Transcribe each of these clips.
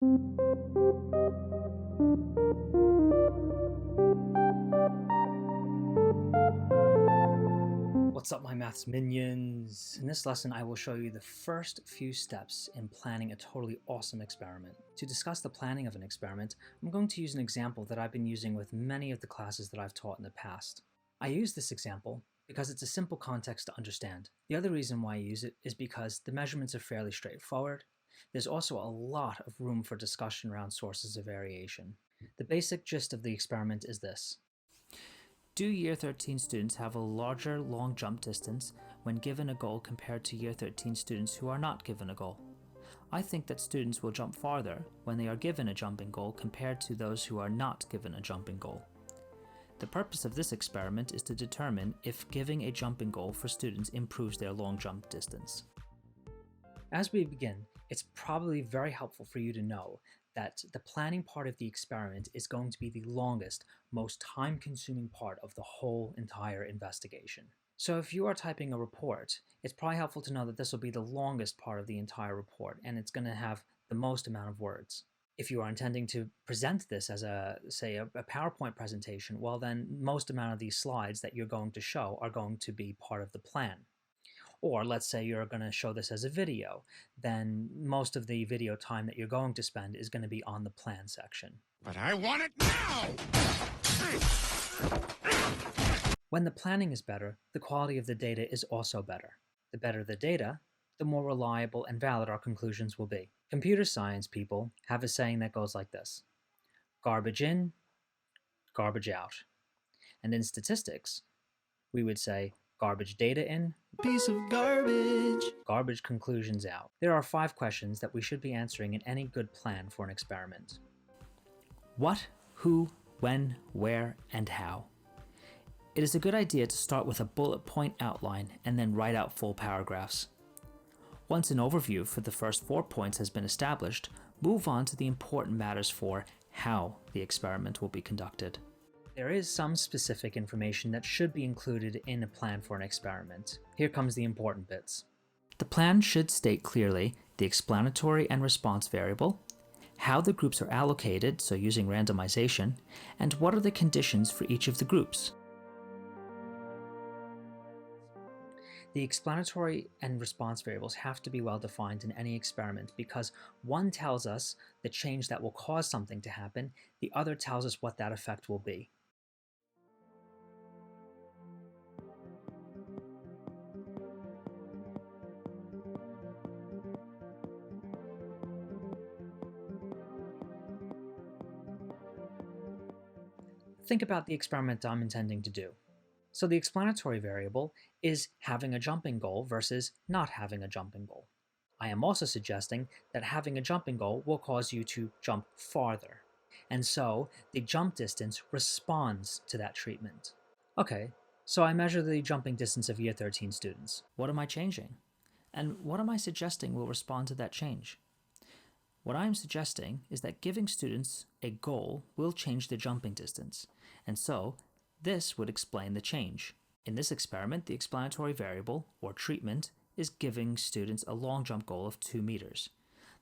What's up, my maths minions? In this lesson, I will show you the first few steps in planning a totally awesome experiment. To discuss the planning of an experiment, I'm going to use an example that I've been using with many of the classes that I've taught in the past. I use this example because it's a simple context to understand. The other reason why I use it is because the measurements are fairly straightforward. There's also a lot of room for discussion around sources of variation. The basic gist of the experiment is this. Do Year 13 students have a larger long jump distance when given a goal compared to Year 13 students who are not given a goal? I think that students will jump farther when they are given a jumping goal compared to those who are not given a jumping goal. The purpose of this experiment is to determine if giving a jumping goal for students improves their long jump distance. As we begin, it's probably very helpful for you to know that the planning part of the experiment is going to be the longest, most time-consuming part of the whole entire investigation. So if you are typing a report, it's probably helpful to know that this will be the longest part of the entire report, and it's going to have the most amount of words. If you are intending to present this as a PowerPoint presentation, well then most amount of these slides that you're going to show are going to be part of the plan. Or let's say you're going to show this as a video, then most of the video time that you're going to spend is going to be on the plan section. But I want it now! When the planning is better, the quality of the data is also better. The better the data, the more reliable and valid our conclusions will be. Computer science people have a saying that goes like this: garbage in, garbage out. And in statistics, we would say garbage data in, piece of garbage, garbage conclusions out. There are 5 questions that we should be answering in any good plan for an experiment. What, who, when, where, and how. It is a good idea to start with a bullet point outline and then write out full paragraphs. Once an overview for the first 4 points has been established, move on to the important matters for how the experiment will be conducted. There is some specific information that should be included in a plan for an experiment. Here comes the important bits. The plan should state clearly the explanatory and response variable, how the groups are allocated, so using randomization, and what are the conditions for each of the groups. The explanatory and response variables have to be well defined in any experiment because one tells us the change that will cause something to happen, the other tells us what that effect will be. Think about the experiment I'm intending to do. So the explanatory variable is having a jumping goal versus not having a jumping goal. I am also suggesting that having a jumping goal will cause you to jump farther, and so the jump distance responds to that treatment. Okay, so I measure the jumping distance of Year 13 students. What am I changing? And what am I suggesting will respond to that change? What I am suggesting is that giving students a goal will change their jumping distance, and so this would explain the change. In this experiment, the explanatory variable, or treatment, is giving students a long jump goal of 2 meters.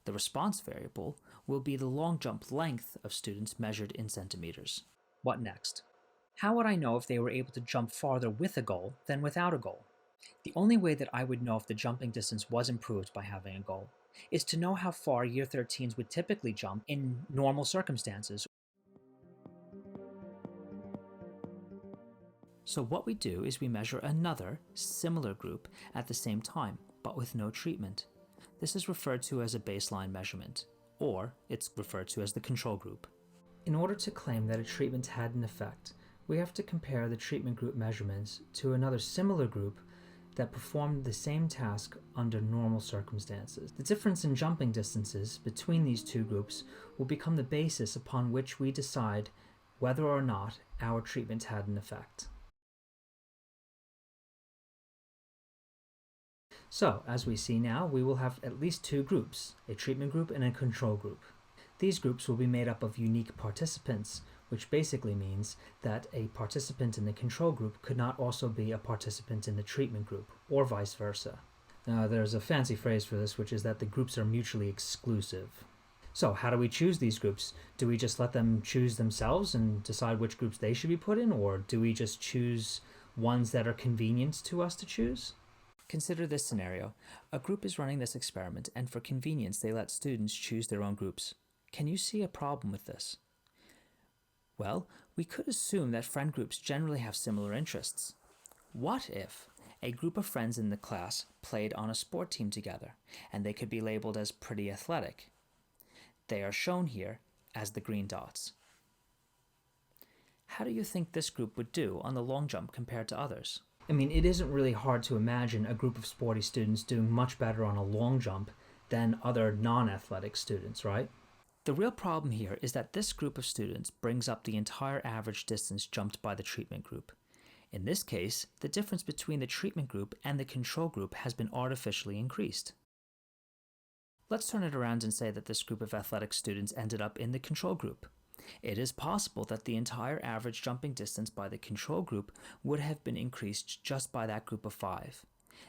The response variable will be the long jump length of students measured in centimeters. What next? How would I know if they were able to jump farther with a goal than without a goal? The only way that I would know if the jumping distance was improved by having a goal is to know how far Year 13s would typically jump in normal circumstances. So what we do is we measure another, similar group at the same time, but with no treatment. This is referred to as a baseline measurement, or it's referred to as the control group. In order to claim that a treatment had an effect, we have to compare the treatment group measurements to another similar group that performed the same task under normal circumstances. The difference in jumping distances between these two groups will become the basis upon which we decide whether or not our treatment had an effect. So, as we see now, we will have at least 2 groups, a treatment group and a control group. These groups will be made up of unique participants, which basically means that a participant in the control group could not also be a participant in the treatment group, or vice versa. Now, there's a fancy phrase for this, which is that the groups are mutually exclusive. So how do we choose these groups? Do we just let them choose themselves and decide which groups they should be put in, or do we just choose ones that are convenient to us to choose? Consider this scenario. A group is running this experiment, and for convenience, they let students choose their own groups. Can you see a problem with this? Well, we could assume that friend groups generally have similar interests. What if a group of friends in the class played on a sport team together, and they could be labeled as pretty athletic? They are shown here as the green dots. How do you think this group would do on the long jump compared to others? I mean, it isn't really hard to imagine a group of sporty students doing much better on a long jump than other non-athletic students, right? The real problem here is that this group of students brings up the entire average distance jumped by the treatment group. In this case, the difference between the treatment group and the control group has been artificially increased. Let's turn it around and say that this group of athletic students ended up in the control group. It is possible that the entire average jumping distance by the control group would have been increased just by that group of 5.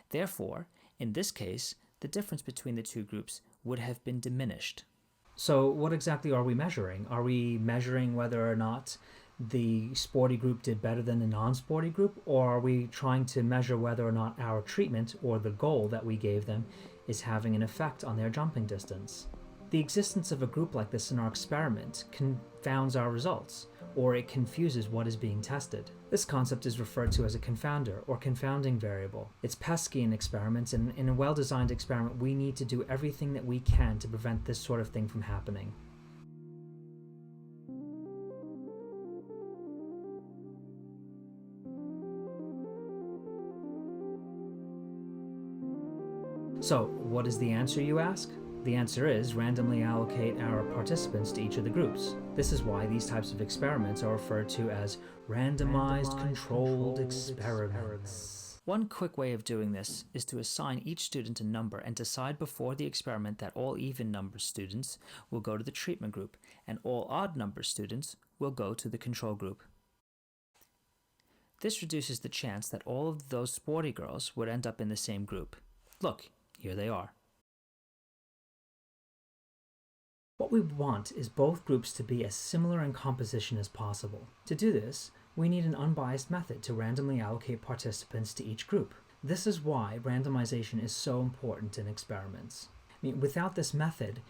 Therefore, in this case, the difference between the two groups would have been diminished. So what exactly are we measuring? Are we measuring whether or not the sporty group did better than the non-sporty group, or are we trying to measure whether or not our treatment, or the goal that we gave them, is having an effect on their jumping distance? The existence of a group like this in our experiment confounds our results, or it confuses what is being tested. This concept is referred to as a confounder, or confounding variable. It's pesky in experiments, and in a well-designed experiment, we need to do everything that we can to prevent this sort of thing from happening. So, what is the answer, you ask? The answer is randomly allocate our participants to each of the groups. This is why these types of experiments are referred to as randomized controlled experiments. One quick way of doing this is to assign each student a number and decide before the experiment that all even number students will go to the treatment group and all odd number students will go to the control group. This reduces the chance that all of those sporty girls would end up in the same group. Look, here they are. What we want is both groups to be as similar in composition as possible. To do this, we need an unbiased method to randomly allocate participants to each group. This is why randomization is so important in experiments. I mean, without this method,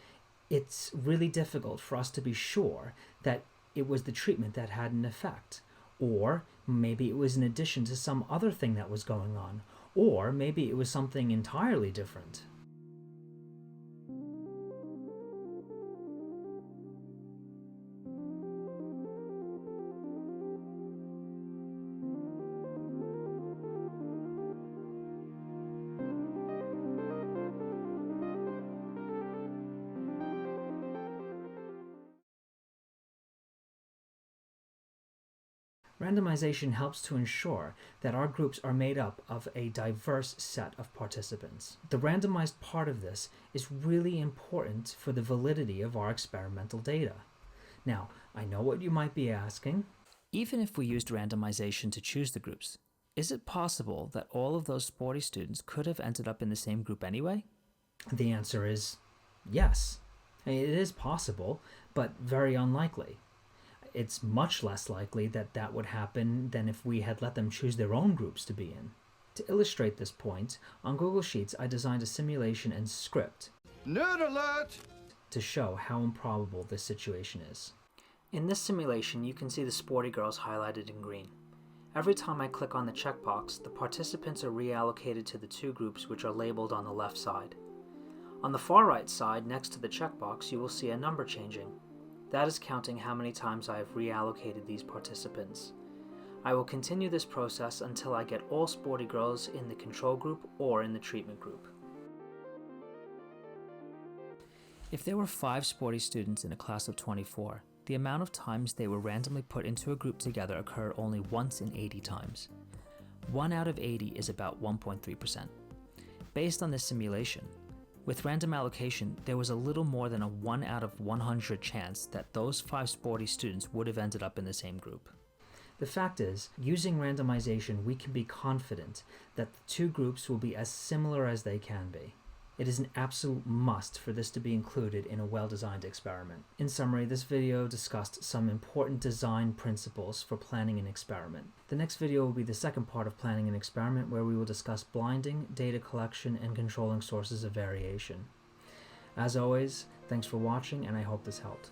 it's really difficult for us to be sure that it was the treatment that had an effect, or maybe it was in addition to some other thing that was going on, or maybe it was something entirely different. Randomization helps to ensure that our groups are made up of a diverse set of participants. The randomized part of this is really important for the validity of our experimental data. Now, I know what you might be asking. Even if we used randomization to choose the groups, is it possible that all of those sporty students could have ended up in the same group anyway? The answer is yes. It is possible, but very unlikely. It's much less likely that that would happen than if we had let them choose their own groups to be in. To illustrate this point, on Google Sheets I designed a simulation and script Nerd alert! to show how improbable this situation is. In this simulation, you can see the sporty girls highlighted in green. Every time I click on the checkbox, the participants are reallocated to the two groups which are labeled on the left side. On the far right side, next to the checkbox, you will see a number changing. That is counting how many times I have reallocated these participants. I will continue this process until I get all sporty girls in the control group or in the treatment group. If there were 5 sporty students in a class of 24, the amount of times they were randomly put into a group together occurred only once in 80 times. 1 out of 80 is about 1.3%. Based on this simulation, with random allocation, there was a little more than a 1 out of 100 chance that those 5 sporty students would have ended up in the same group. The fact is, using randomization, we can be confident that the two groups will be as similar as they can be. It is an absolute must for this to be included in a well-designed experiment. In summary, this video discussed some important design principles for planning an experiment. The next video will be the second part of planning an experiment, where we will discuss blinding, data collection, and controlling sources of variation. As always, thanks for watching, and I hope this helped.